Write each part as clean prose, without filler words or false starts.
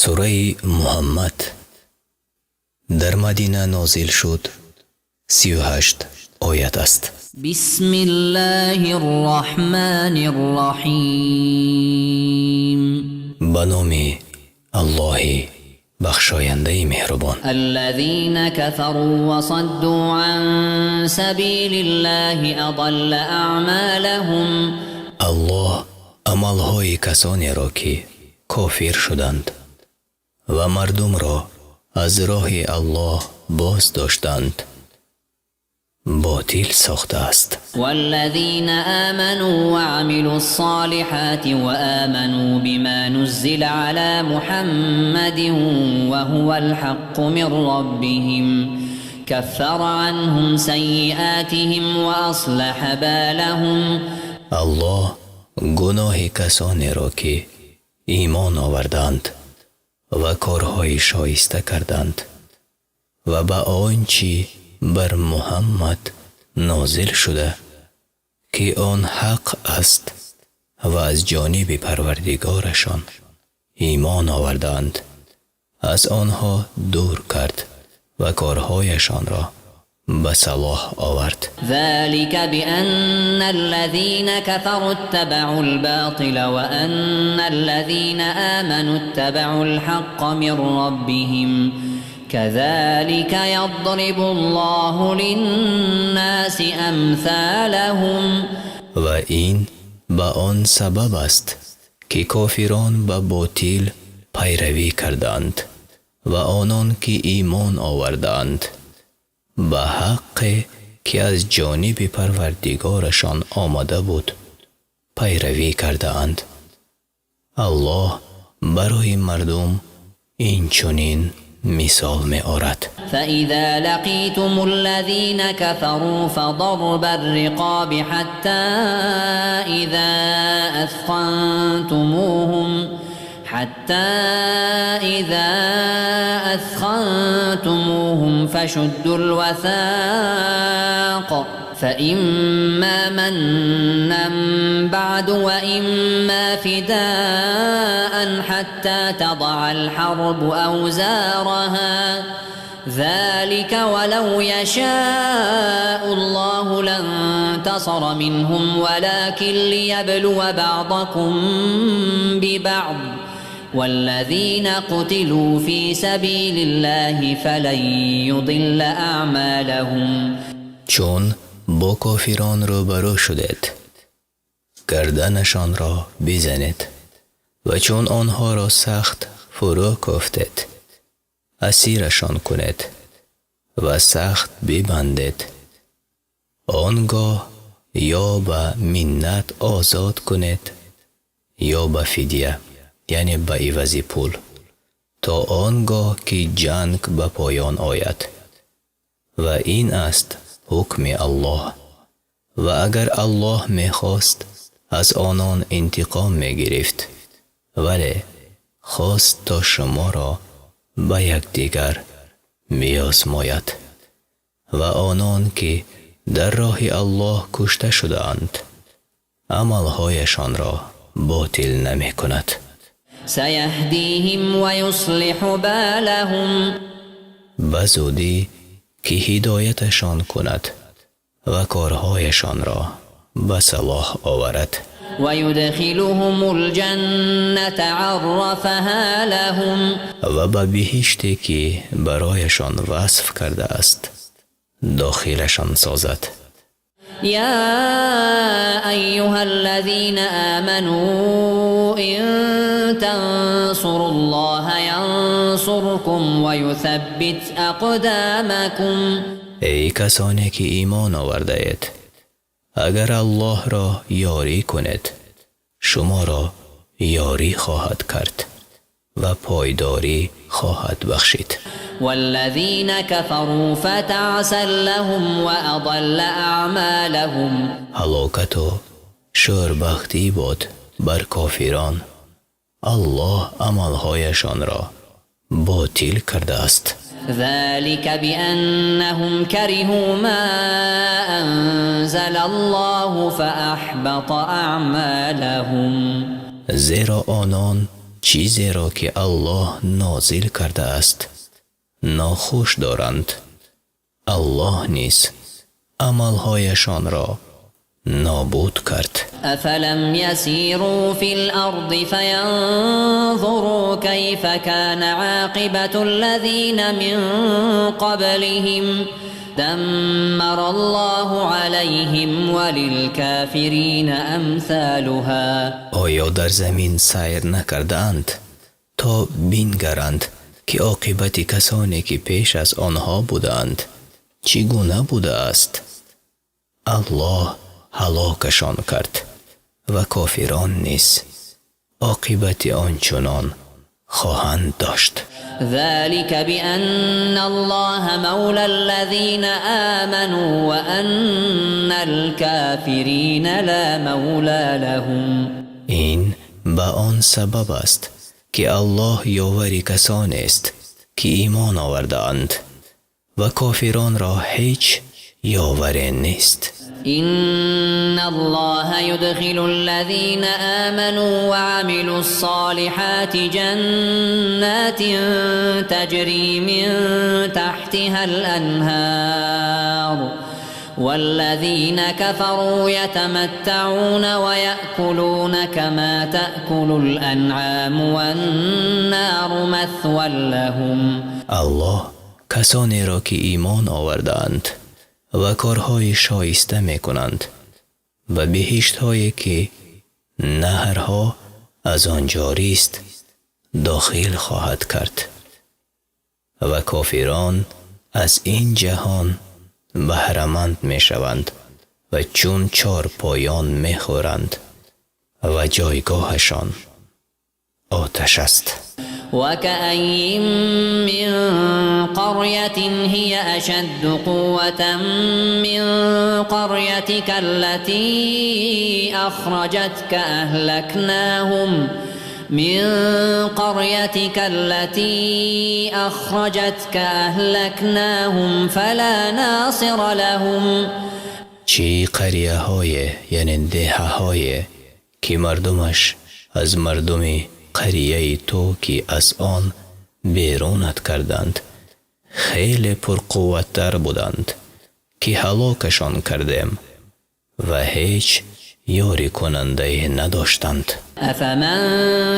سوره محمد در مدینه نازل شد 38 آیت است. بسم الله الرحمن الرحیم. به نام الله بخشاینده مهربان. الذين كفروا وصدوا عن سبيل الله اضل اعمالهم. الله عملهای کسانی را که کافر شدند و مردم را از راه الله باز داشتند باطل ساخته است. والذين آمنوا وعملوا الصالحات وآمنوا بما نزل على محمد وهو الحق من ربهم كفر عنهم سيئاتهم وأصلح بالهم. الله گناه کسانی را که ایمان آوردند و کارهای شایسته کردند و به آنچه بر محمد نازل شده که آن حق است و از جانب پروردگارشان ایمان آوردند از آنها دور کرد و کارهایشان را به صلاح آورد. ذلك بأن الذين كفروا اتبعوا الباطل وأن الذين آمنوا اتبعوا الحق من ربهم كذلك يضرب الله للناس أمثالهم. و این به آن سبب است که کافران به باطل پیروی کردند و آنان که ایمان آوردند به حق که از جانب پروردگارشان آمده بود پیروی کردند. الله برای مردم این چنین مثال می آورد. فإذا لقيتم الذين كفروا فضرب الرقاب حتى إذا أثخنتموهم فشدوا الوثاق فإما منا بعد وإما فداء حتى تضع الحرب أوزارها ذلك ولو يشاء الله لانتصر منهم ولكن ليبلو بعضكم ببعض والذين قتلوا في سبيل الله فلن يضل أعمالهم. چون با کافران روبرو شدید گردنشان را بزنید و چون آنها را سخت فرو کوفتید اسیرشان کنید و سخت ببندید آنگاه یا به منت آزاد کنید یا به فدیه یعنی به عوض پول تا آنگاه که جنگ به پایان آید و این است حکم الله و اگر الله میخواست از آنان انتقام میگرفت ولی خواست تا شما را به یکدیگر بیازماید و آنان که در راه الله کشته شده‌اند عملهایشان را باطل نمی کند. سيهديهم ويصلح بالهم. بزودی که هدایتشان کند و کارهایشان را به صلاح آورد. ويدخلهم الجنة عرفها لهم. و به بهشتی که برایشان وصف کرده است داخلشان سازد. يا أيها الذين آمنوا إن تنصروا الله ينصركم ويثبت أقدامكم. ای کسانی که ایمان آورده اید اگر الله را یاری کنید شما را یاری خواهد کرد و پایداری خواهد بخشید. والذين كفروا فتعسا لهم وأضل أعمالهم. هلاکت و شوربختی باد بر کافران الله عملهایشان را باطل کرده است. ذلك بأنهم كرهوا ما أنزل الله فأحبط أعمالهم. زیرا آنان چیزی را که الله نازل کرده است ناخوش دارند. الله نیز عملهایشان را نابود کرد. أفلم يسيروا في الأرض فينظروا كيف كان عاقبة الذين من قبلهم دمر الله عليهم وللكافرين أمثالها. آیا در زمین سیر نکردند تا بینگرند که عاقبت کسانی که پیش از آنها بودند چگونه بوده است؟ الله هلاکشان کرد و کافران نیز عاقبت آنچنان خواهند داشت. ذلك بأن الله مولى الذين آمنوا وأن الكافرين لا مولى لهم. این به آن سبب است که الله یاوری کسانی است که ایمان آورده اند و کافران را هیچ یاوری نیست. إن الله يدخل الذين آمنوا وعملوا الصالحات جنات تجري من تحتها الأنهار والذين كفروا يتمتعون ويأكلون كما تأكل الأنعام والنار مثوى لهم. الله کسانی را که ایمان آوردند و کارهای شایسته می کنند و بهشت هایی که نهرها از آن جاری است داخل خواهد کرد و کافران از این جهان بهره‌مند می شوند و چون چار پایان می خورند و جایگاهشان آتش است. وكأين من قرية هي أشد قوة من قريتك التي أخرجتك أهلكناهم فلا ناصر لهم. چی قریه های یعنی ده های که مردمش از مردم قریه تو که از آن بیرونت کردند خیلی پرقوت‌تر بودند که هلاکشان کردیم و هیچ یاری کننده نداشتند. أفمن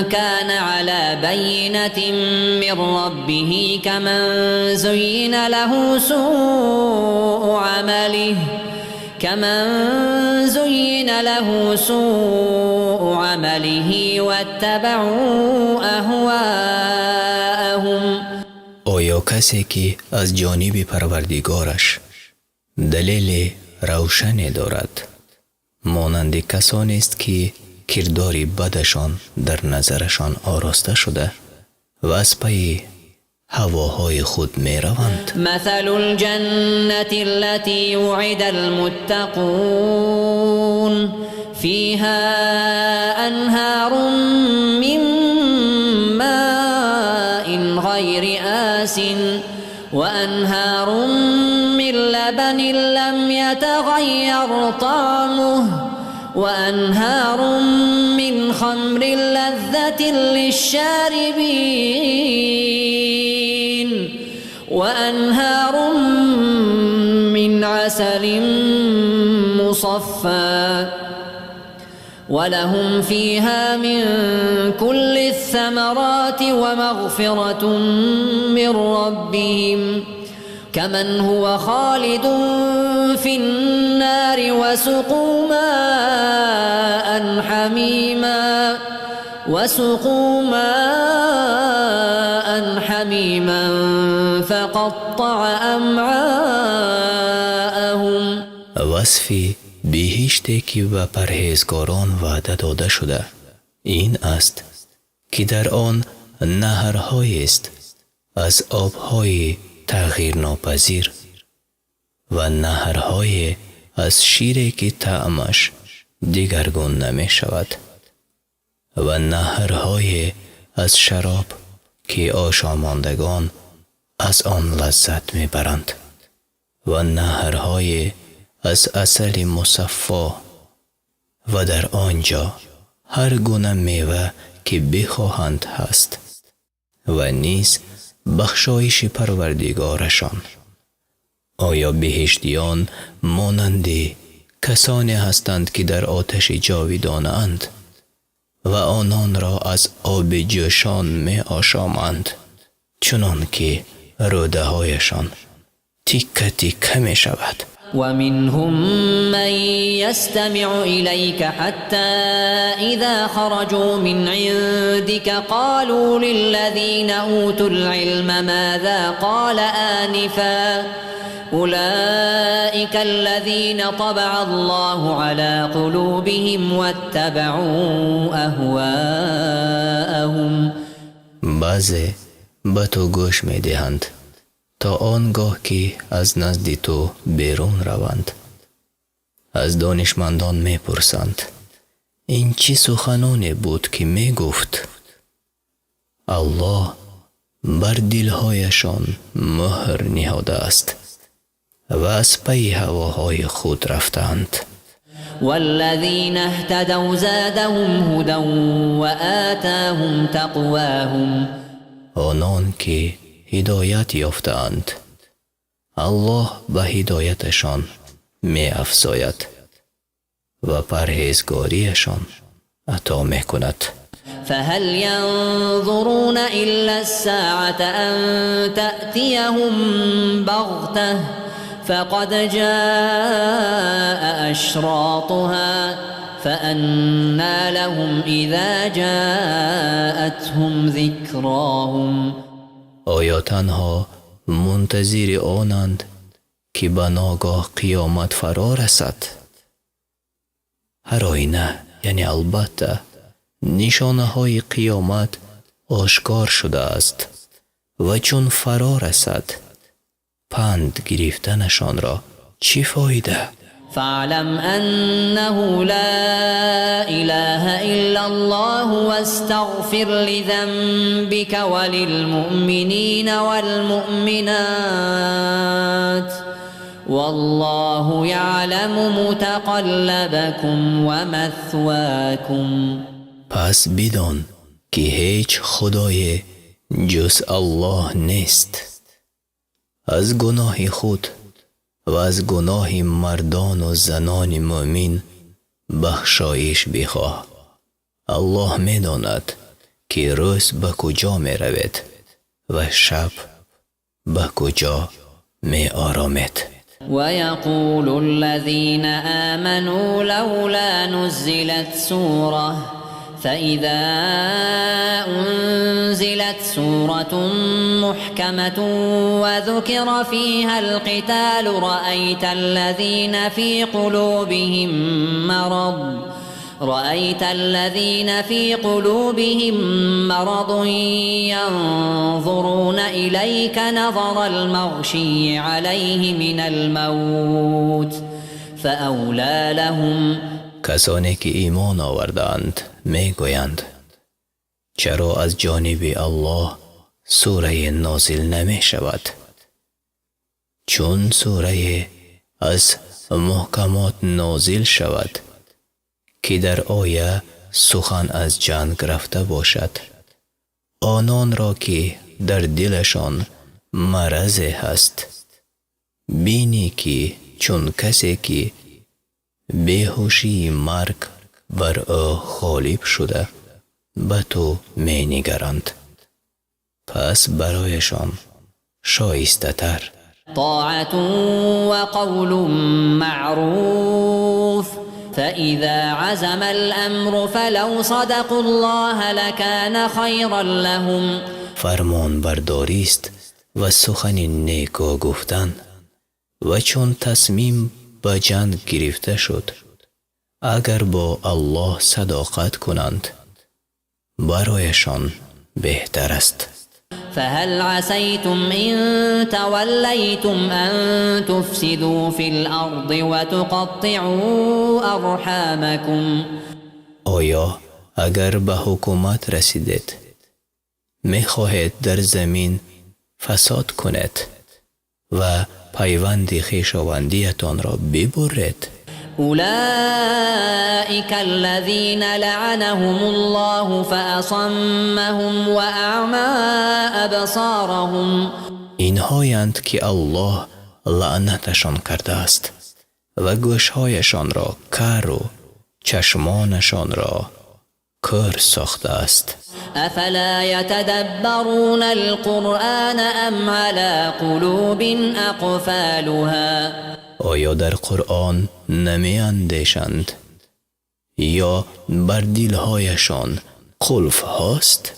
كان على بينة من ربه كمن زين له سوء عمله واتبعوا أهواءهم. آیا کسی که از جانب پروردگارش دلیل روشنی دارد مانند کسانی است که کردار بدشان در نظرشان آراسته شده و از پی هواهای خود می روند؟ مثل الجنة التي وعد المتقون فيها أنهار من ماء غير آس وأنهار من لبن لم يتغير طعمه وأنهار من خمر لذة للشاربين وأنهار من عسل مصفى ولهم فيها من كل الثمرات ومغفرة من ربهم كمن هو خالد في النار وسقوا ماء حميما فقطع أمعاءهم. وصفی بهشتی که به پرهیزگاران وعده داده شده این است که در آن نهرهایی است از آبهای تغییر ناپذیر و نهرهای از شیری که طعمش دیگرگون نمی شود و نهرهای از شراب که آشاماندگان از آن لذت می برند و نهرهای از عسل مصفا و در آنجا هر گونه میوه که بخواهند هست و نیز بخشایش پروردگارشان. آیا بهشتیان مانند کسانی هستند که در آتش جاویدان اند و آنان را از آب جوشان می آشامند، چنان که روده هایشان تیکه تیکه می شود. ومنهم من يستمع إليك حتى إذا خرجوا من عندك قالوا للذين أوتوا العلم ماذا قال آنفا أولئك الذين طبع الله على قلوبهم واتبعوا أهواءهم. بعضی به تو گوش می دهند تا آنگاه که از نزد تو بیرون روند. از دانشمندان می پرسند این چی سخنانی بود که می گفت؟ الله بر دلهایشان مهر نهاده است و از پی هواهای خود رفتند. والذين اهتدوا زادهم هدى وآتاهم تقواهم. آنان که هدایت یافتند الله به هدایتشان می افزاید و پرهیزگاریشان عطا می کند. فهل ينظرون إلا الساعة أن تأتيهم بغتة فقد جاء أشراطها فأنى لهم إذا جاءتهم ذكراهم. آیا تنها منتظر آنند که به ناگاه قیامت فرا رسد؟ هر آینه، یعنی البته نشانه های قیامت آشکار شده است و چون فرا رسد پند گرفتنشان را چی فایده؟ فاعلم أنه لا إله إلا الله واستغفر لذنبك وللمؤمنين والمؤمنات والله يعلم متقلبكم ومثواكم. پس بدان که هیچ خدای جز الله نیست. از گناه خود و از گناه مردان و زنان مؤمن بخشایش بخواه. الله می داند که روز به کجا می روید و شب به کجا می آرامید. ويقول الذين آمنوا لولا نزلت سورة فإذا أنزلت سورة محكمة وذكر فيها القتال رأيت الذين في قلوبهم مرض ينظرون إليك نظر المغشي عليه من الموت فأولى لهم. کسانی که ایمان آوردند می گویند چرا از جانب الله سوره نازل نمی شود؟ چون سوره از محکمات نازل شود که در آیه سخن از جنگ رفته باشد، آنان را که در دلشان مرض هست بینی که چون کسی که بیهوشی مرگ بر او غالب شده به تو می نگرند. پس برایشان شایسته تر طاعة وقول معروف فإذا عزم الأمر فلو صدقوا الله لكان خيرا لهم. فرمان برداری است و سخن نیکو گفتن و چون تصمیم به جنگ گرفته شد اگر با الله صداقت کنند برایشان بهتر است. فهل عسيتم إن توليتم أن تفسدوا في الأرض وتقطعوا أرحامكم. آیا اگر به حکومت رسیدید می خواهید در زمین فساد کنید و پیوند خویشاوندیتان را ببرید؟ أولئك الذين لعنهم الله فأصمهم وأعمى أبصارهم. اینهایند که الله لعنتشان کرده است و گوشهایشان را کر و چشمانشان را کر ساخته است. أفلا يتدبرون القرآن أم على قلوب أقفالها. آیا در قرآن نمی اندیشند یا بر دلهایشان قلف هاست؟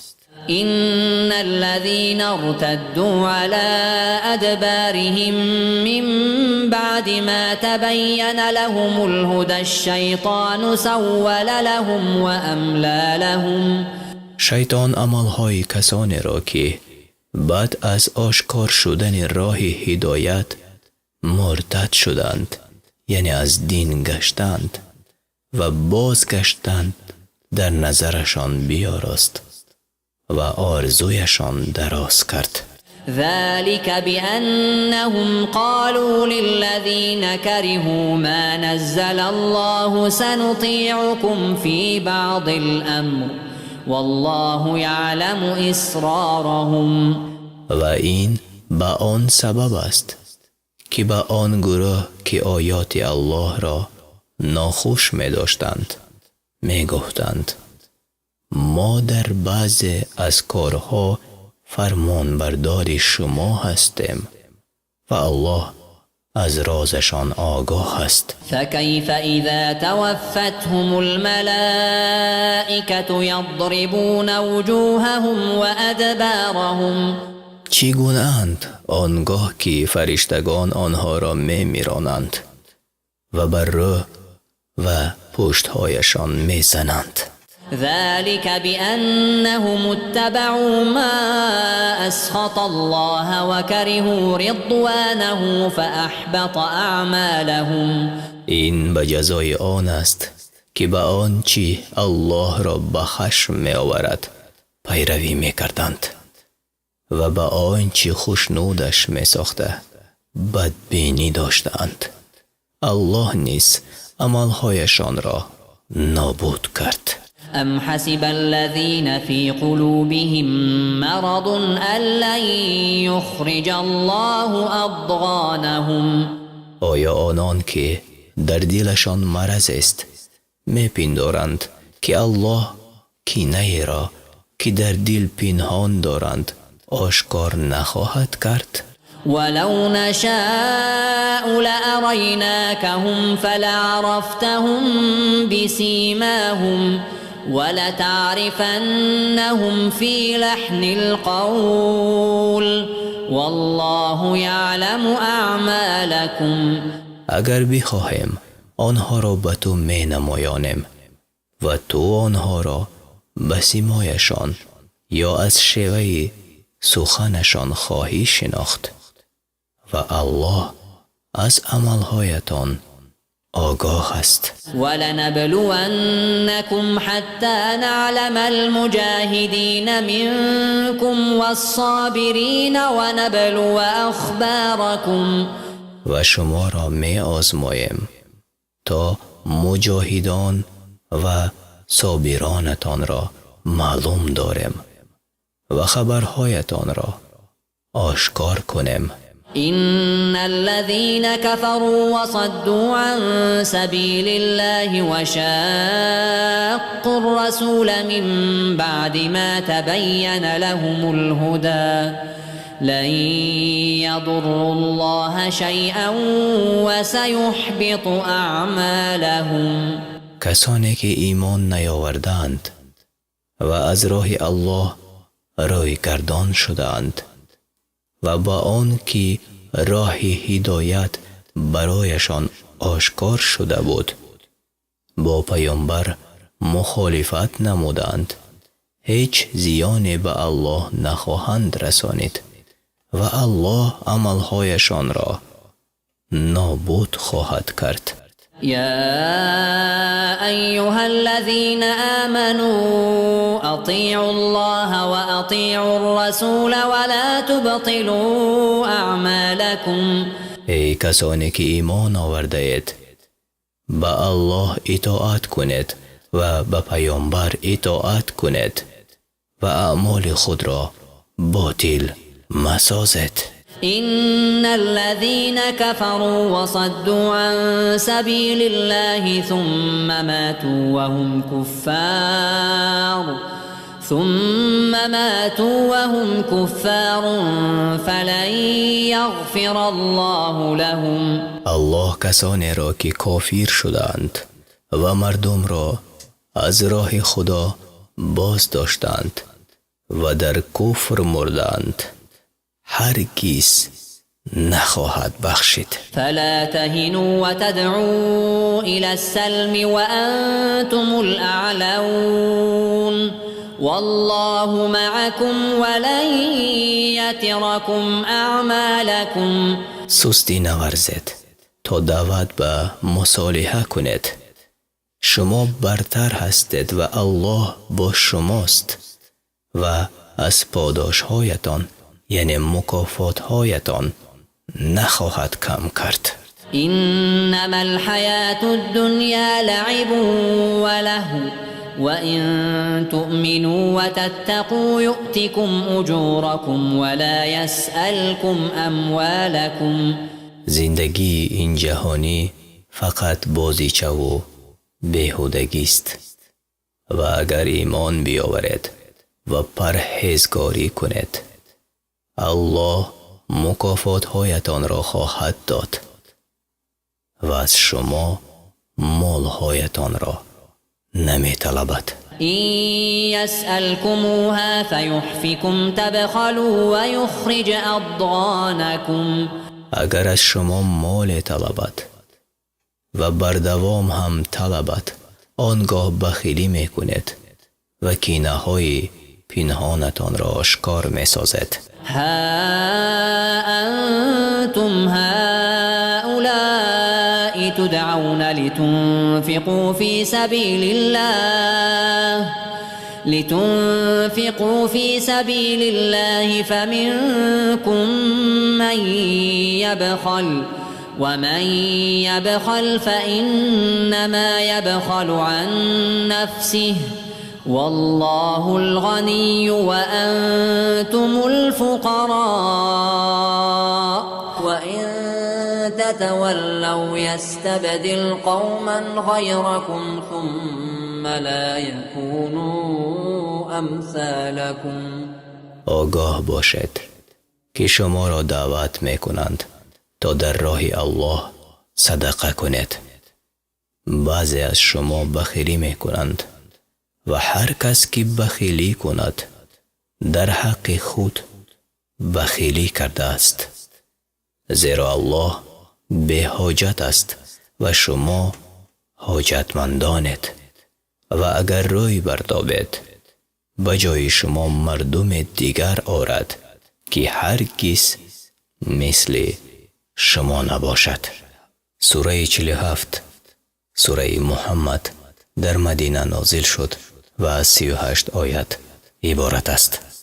إن الذين ارتدوا على أدبارهم من بعد ما تبين لهم الهدى الشيطان سول لهم وأملى لهم. شیطان عملهای کسانی را که بعد از آشکار شدن راه هدایت مرتد شدند، یعنی از دین گشتند و بازگشتند، در نظرشان بیاراست و آرزویشان دراز کرد. ذلك بأنهم قالوا للذين كرهوا ما نزل الله سنطيعكم في بعض الأمر والله يعلم إسرارهم. و این به آن سبب است که به آن گروه که آیات الله را ناخوش می داشتند می گفتند ما در بعض از کارها فرمان بردار شما هستیم و الله از رازشان آگاه است. فكيف إذا توفتهم الملائكة يضربون وجوههم وأدبارهم. چگونه اند آنگاه که فرشتگان آنها را می میرانند و بر رو و پشتهایشان می زنند. ذلك بأنهم اتبعوا ما أسخط الله وكرهوا رضوانه فأحبط أعمالهم. این به جزای آن است که به آنچه الله را به خشم می آورد پیروی می کردند و به آنچه خوشنودش می ساخته بدبینی داشتند. الله نیز عملهایشان را نابود کرد. أم حسب الذين في قلوبهم مرض أن لن يخرج الله أضغانهم. آیا آنان که در دلشان مرض است می پندارند که الله کینه را که در دل پنهان دارند آشکار نخواهد کرد؟ ولو نشاء لأريناكهم فلعرفتهم بسيماهم ولتعرفنهم في لحن القول والله يعلم أعمالكم. اگر بخواهیم آنها را به تو می نمایانیم و تو آنها را به سیمایشان یا از شیوه سخنشان خواهی شناخت و الله از عملهایتان آگاه است. ولنبلونكم حتى نعلم المجاهدين منكم والصابرين ونبلو أخباركم. و شما را می آزماییم تا مجاهدان و صابرانتان را معلوم داریم و خبرهایتان را آشکار کنیم. إن الذين كفروا وصدوا عن سبيل الله وشاقوا الرسول من بعد ما تبين لهم الهدى لن يضروا الله شيئا وسيحبط أعمالهم. کسانی که ایمان نیاوردند و از راه الله روی گردان شدند و با آن که راه هدایت برایشان آشکار شده بود با پیامبر مخالفت نمودند، هیچ زیانی به الله نخواهند رسانید و الله عملهایشان را نابود خواهد کرد. يا أيها الذين آمنوا أطيعوا الله وأطيعوا الرسول ولا تبطلوا أعمالكم. ای کسانی که ایمان آورده اید، به الله اطاعت کنید و به پیامبر اطاعت کنید و اعمال خود را باطل مسازید. إن الذين كفروا وصدوا عن سبيل الله ثم ماتوا وهم كفار فلن يغفر الله لهم. الله کسانی را که کافر شدند و مردم را از راه خدا باز داشتند و در کفر مردند هرگز نخواهد بخشید. فلا تهنوا وتدعوا إلى السلم وأنتم الأعلون والله معكم ولن يتركم أعمالكم. سستی نورزید تا دعوت به مصالحه کنید. شما برتر هستید و الله با شماست و از پاداشهایتان یعنی مکافاتهایتان نخواهد کم کرد. إنما الحياة الدنيا لعب ولهو وإن تؤمنوا وتتقوا يؤتكم أجوركم ولا يسألكم أموالكم. زندگی این جهانی فقط بازیچه و بیهودگی است و اگر ایمان بیاورید و پرهیزگاری کنید الله مکافاتهایتان را خواهد داد و از شما مالهایتان را نمی طلبد. إن يسألكموها فيحفكم تبخلوا ويخرج أضغانكم. اگر از شما مال طلبد و بردوام هم طلبد آنگاه بخیلی می کنید و کینه های پنهانتان را آشکار می سازد. ها أنتم هؤلاء تدعون لتنفقوا في سبيل الله فمنكم من يبخل ومن يبخل فإنما يبخل عن نفسه والله الغني وأنتم الفقراء وإن تتولوا يستبدل قوما غيركم ثم لا يكونوا أمثالكم. آگاه باشد که شما را دعوت می کنند تا در راه الله صدقه کنید. بعضی از شما بخیلی می کنند و هر کس که بخیلی کند در حق خود بخیلی کرده است، زیرا الله به حاجت است و شما حاجتمندانید و اگر روی بردابید بجای شما مردم دیگر آرد که هرگز مثل شما نباشد. سوره 47 سوره محمد در مدینه نازل شد و از 38 آیت عبارت است.